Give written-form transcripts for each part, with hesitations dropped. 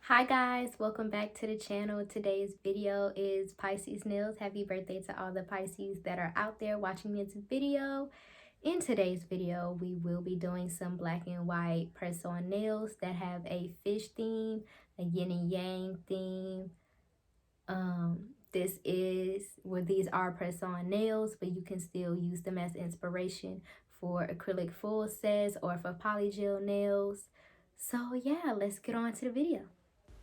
Hi guys, welcome back to the channel. Today's video is Pisces nails. Happy birthday to all the Pisces that are out there watching this video. In today's video, we will be doing some black and white press-on nails that have a fish theme, a yin and yang theme. These are press-on nails, but you can still use them as inspiration for acrylic full sets or for polygel nails. So yeah, let's get on to the video.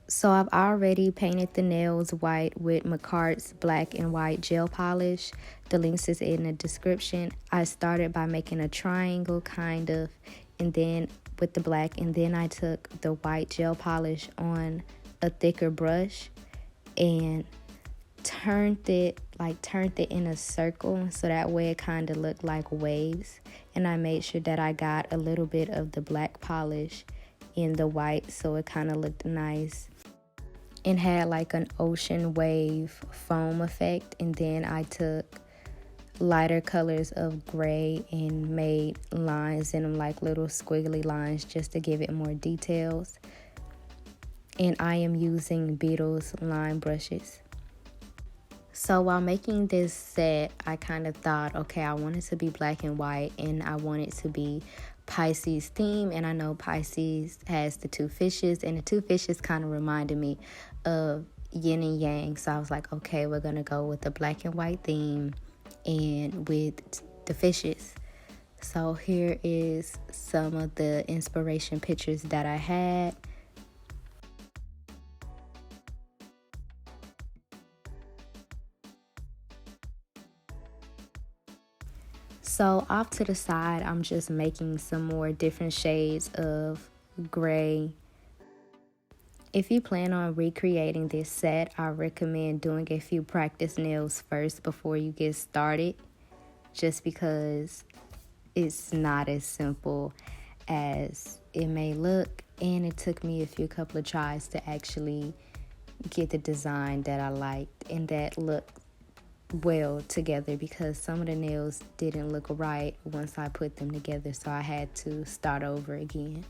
So I've already painted the nails white with Macart's black and white gel polish. The links is in the description. I started by making a triangle kind of, and then with the black, and then I took the white gel polish on a thicker brush and turned it in a circle so that way it kind of looked like waves. And I made sure that I got a little bit of the black polish in the white so it kind of looked nice and had like an ocean wave foam effect. And then I took lighter colors of gray and made lines in them, like little squiggly lines, just to give it more details. And I am using Beetle's line brushes. So while making this set, I kind of thought, okay, I want it to be black and white and I want it to be Pisces theme. And I know Pisces has the two fishes, and the two fishes kind of reminded me of yin and yang. So I was like, okay, we're going to go with the black and white theme and with the fishes. So here is some of the inspiration pictures that I had. So off to the side, I'm just making some more different shades of gray. If you plan on recreating this set, I recommend doing a few practice nails first before you get started, just because it's not as simple as it may look. And it took me a couple of tries to actually get the design that I liked and that looked well together, because some of the nails didn't look right once I put them together, so I had to start over again.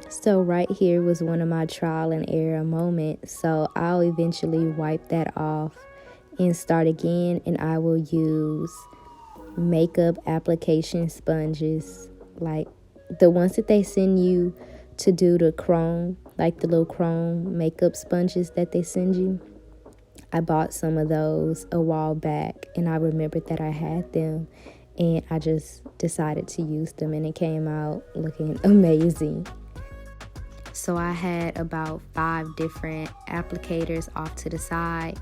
So right here was one of my trial and error moments. So I'll eventually wipe that off and start again, and I will use makeup application sponges, like the ones that they send you to do the chrome, like the little chrome makeup sponges that they send you. I bought some of those a while back, and I remembered that I had them, and I just decided to use them, and it came out looking amazing. So I had about 5 different applicators off to the side,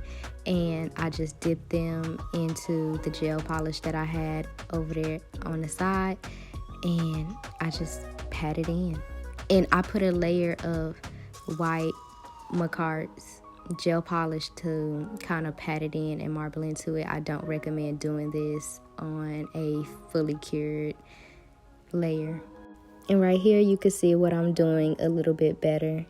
and I just dipped them into the gel polish that I had over there on the side, and I just pat it in. And I put a layer of white Macart's gel polish to kind of pat it in and marble into it. I don't recommend doing this on a fully cured layer. And right here you can see what I'm doing a little bit better.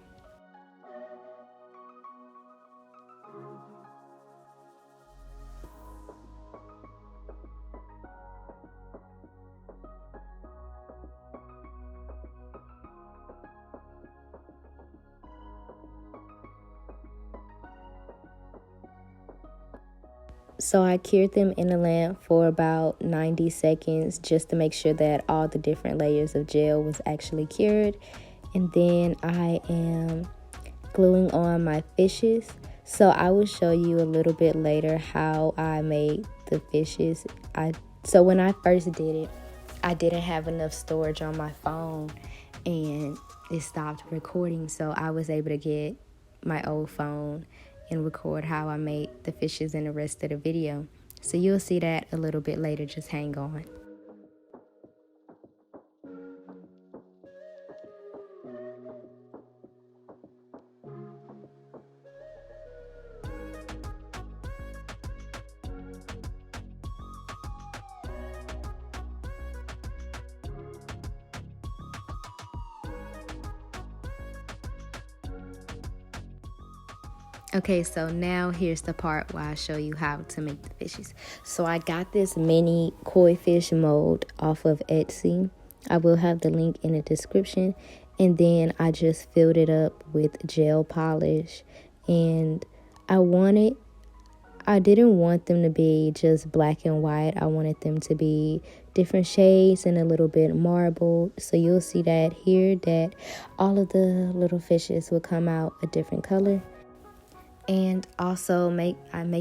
So I cured them in the lamp for about 90 seconds just to make sure that all the different layers of gel was actually cured. And then I am gluing on my fishes. So I will show you a little bit later how I made the fishes. So when I first did it, I didn't have enough storage on my phone, and it stopped recording, so I was able to get my old phone and record how I made the fishes in the rest of the video. So you'll see that a little bit later. Just hang on. Okay, so now here's the part where I show you how to make the fishes. So I got this mini koi fish mold off of Etsy. I will have the link in the description. And then I just filled it up with gel polish. And I didn't want them to be just black and white. I wanted them to be different shades and a little bit marbled. So you'll see that here that all of the little fishes will come out a different color. And also make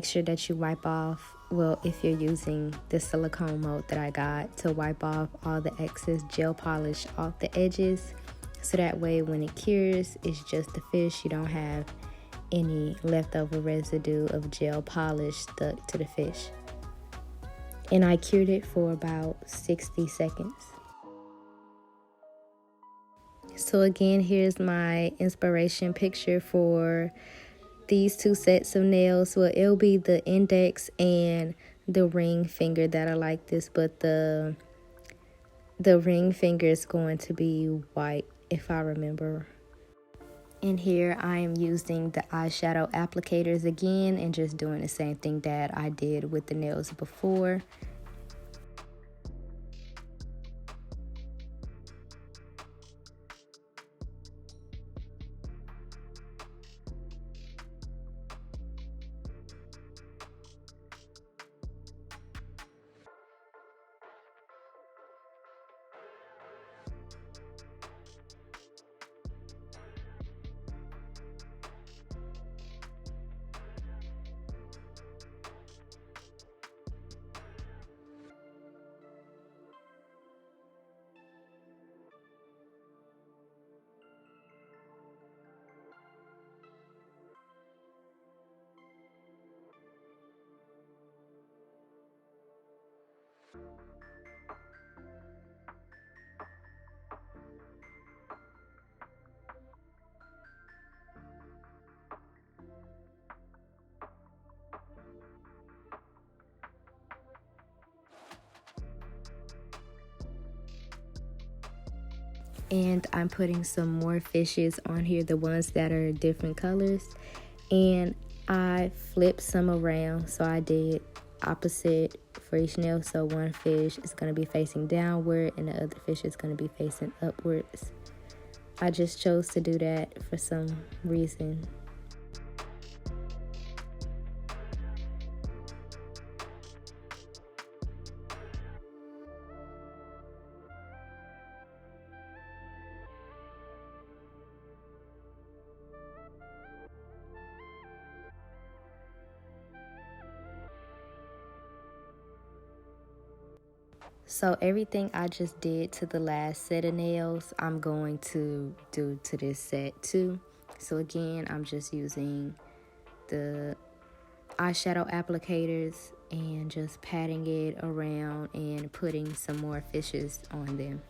sure that you wipe off, well, if you're using the silicone mold that I got, to wipe off all the excess gel polish off the edges, so that way when it cures, it's just the fish. You don't have any leftover residue of gel polish stuck to the fish. And I cured it for about 60 seconds. So again, here's my inspiration picture for these two sets of nails. Well, it'll be the index and the ring finger that are like this, but the ring finger is going to be white, if I remember. And here I am using the eyeshadow applicators again and just doing the same thing that I did with the nails before. And I'm putting some more fishes on here, the ones that are different colors. And I flipped some around, so I did opposite for each nail. So one fish is going to be facing downward and the other fish is going to be facing upwards. I just chose to do that for some reason. So everything I just did to the last set of nails, I'm going to do to this set too. So again, I'm just using the eyeshadow applicators and just patting it around and putting some more fishes on them.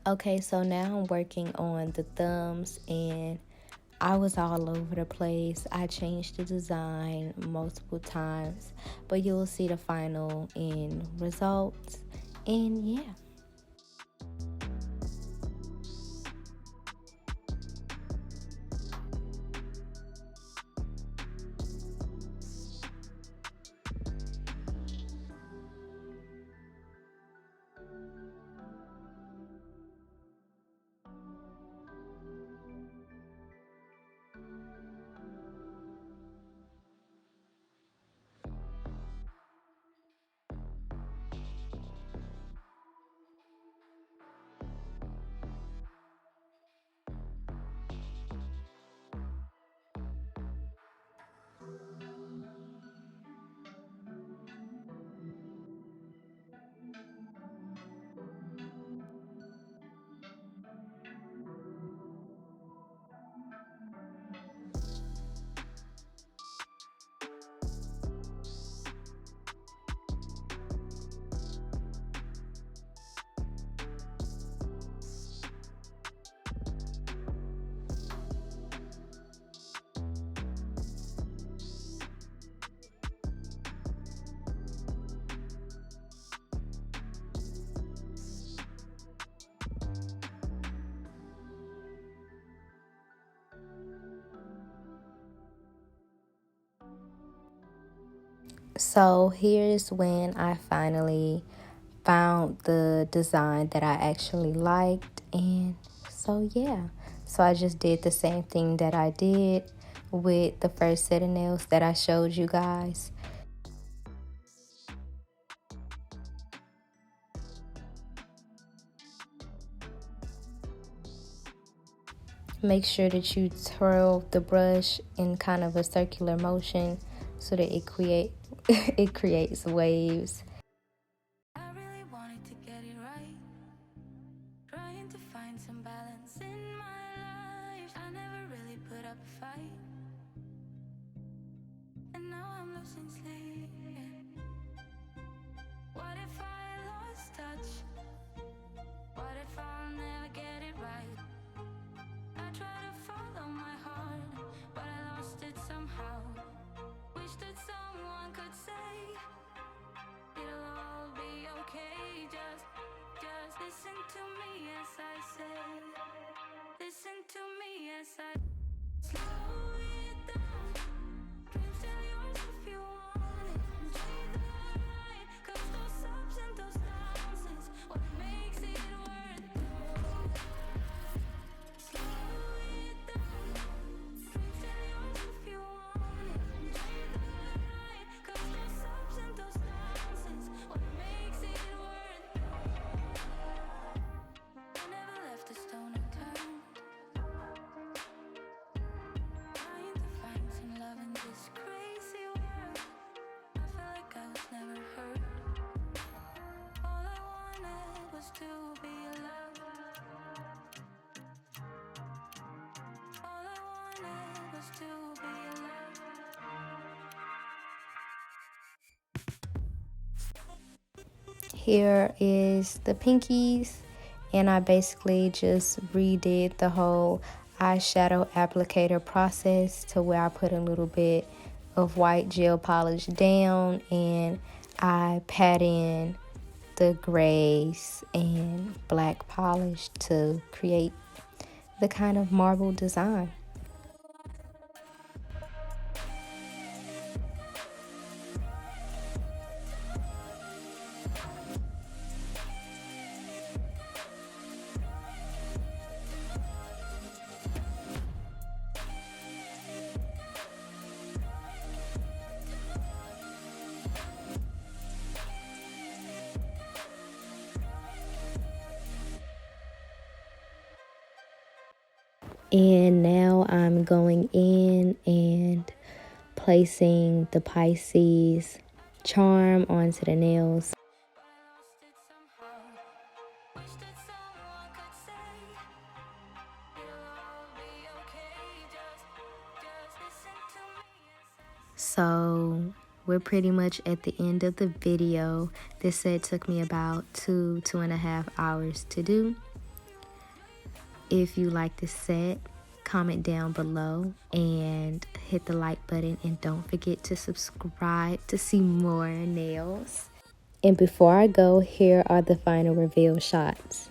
Okay, so now I'm working on the thumbs, and I was all over the place. I changed the design multiple times, but you'll see the final end results. And yeah. So here's when I finally found the design that I actually liked. And so yeah, so I just did the same thing that I did with the first set of nails that I showed you guys. Make sure that you twirl the brush in kind of a circular motion so that it creates waves. I really wanted to get it right, trying to find some balance in my life. I never really put up a fight, and now I'm losing sleep. What if I lost touch? What if I'll never get it right? I try to follow my heart, but I lost it somehow. Wish that someone could say it'll all be okay. Just listen to me as I say. Listen to me as I slow it down. Dreams still yours if you want it. Enjoy the ride, 'cause those ups and those downs is what makes it worth it. Slow it down. Dreams still yours if you want it. Enjoy the ride, 'cause those ups and those downs is what makes it worth it. I never left a stone unturned, trying to find some love in this crazy world. I felt like I was never heard. All I wanted was to be loved. All I wanted was to be loved. Here is the pinkies, and I basically just redid the whole eyeshadow applicator process to where I put a little bit of white gel polish down and I pat in the grays and black polish to create the kind of marble design. And now I'm going in and placing the Pisces charm onto the nails. Wish that someone could say it'll all be okay. Just listen to me as So we're pretty much at the end of the video. This set took me about 2.5 hours to do. If you like this set, comment down below and hit the like button, and don't forget to subscribe to see more nails. And before I go, here are the final reveal shots.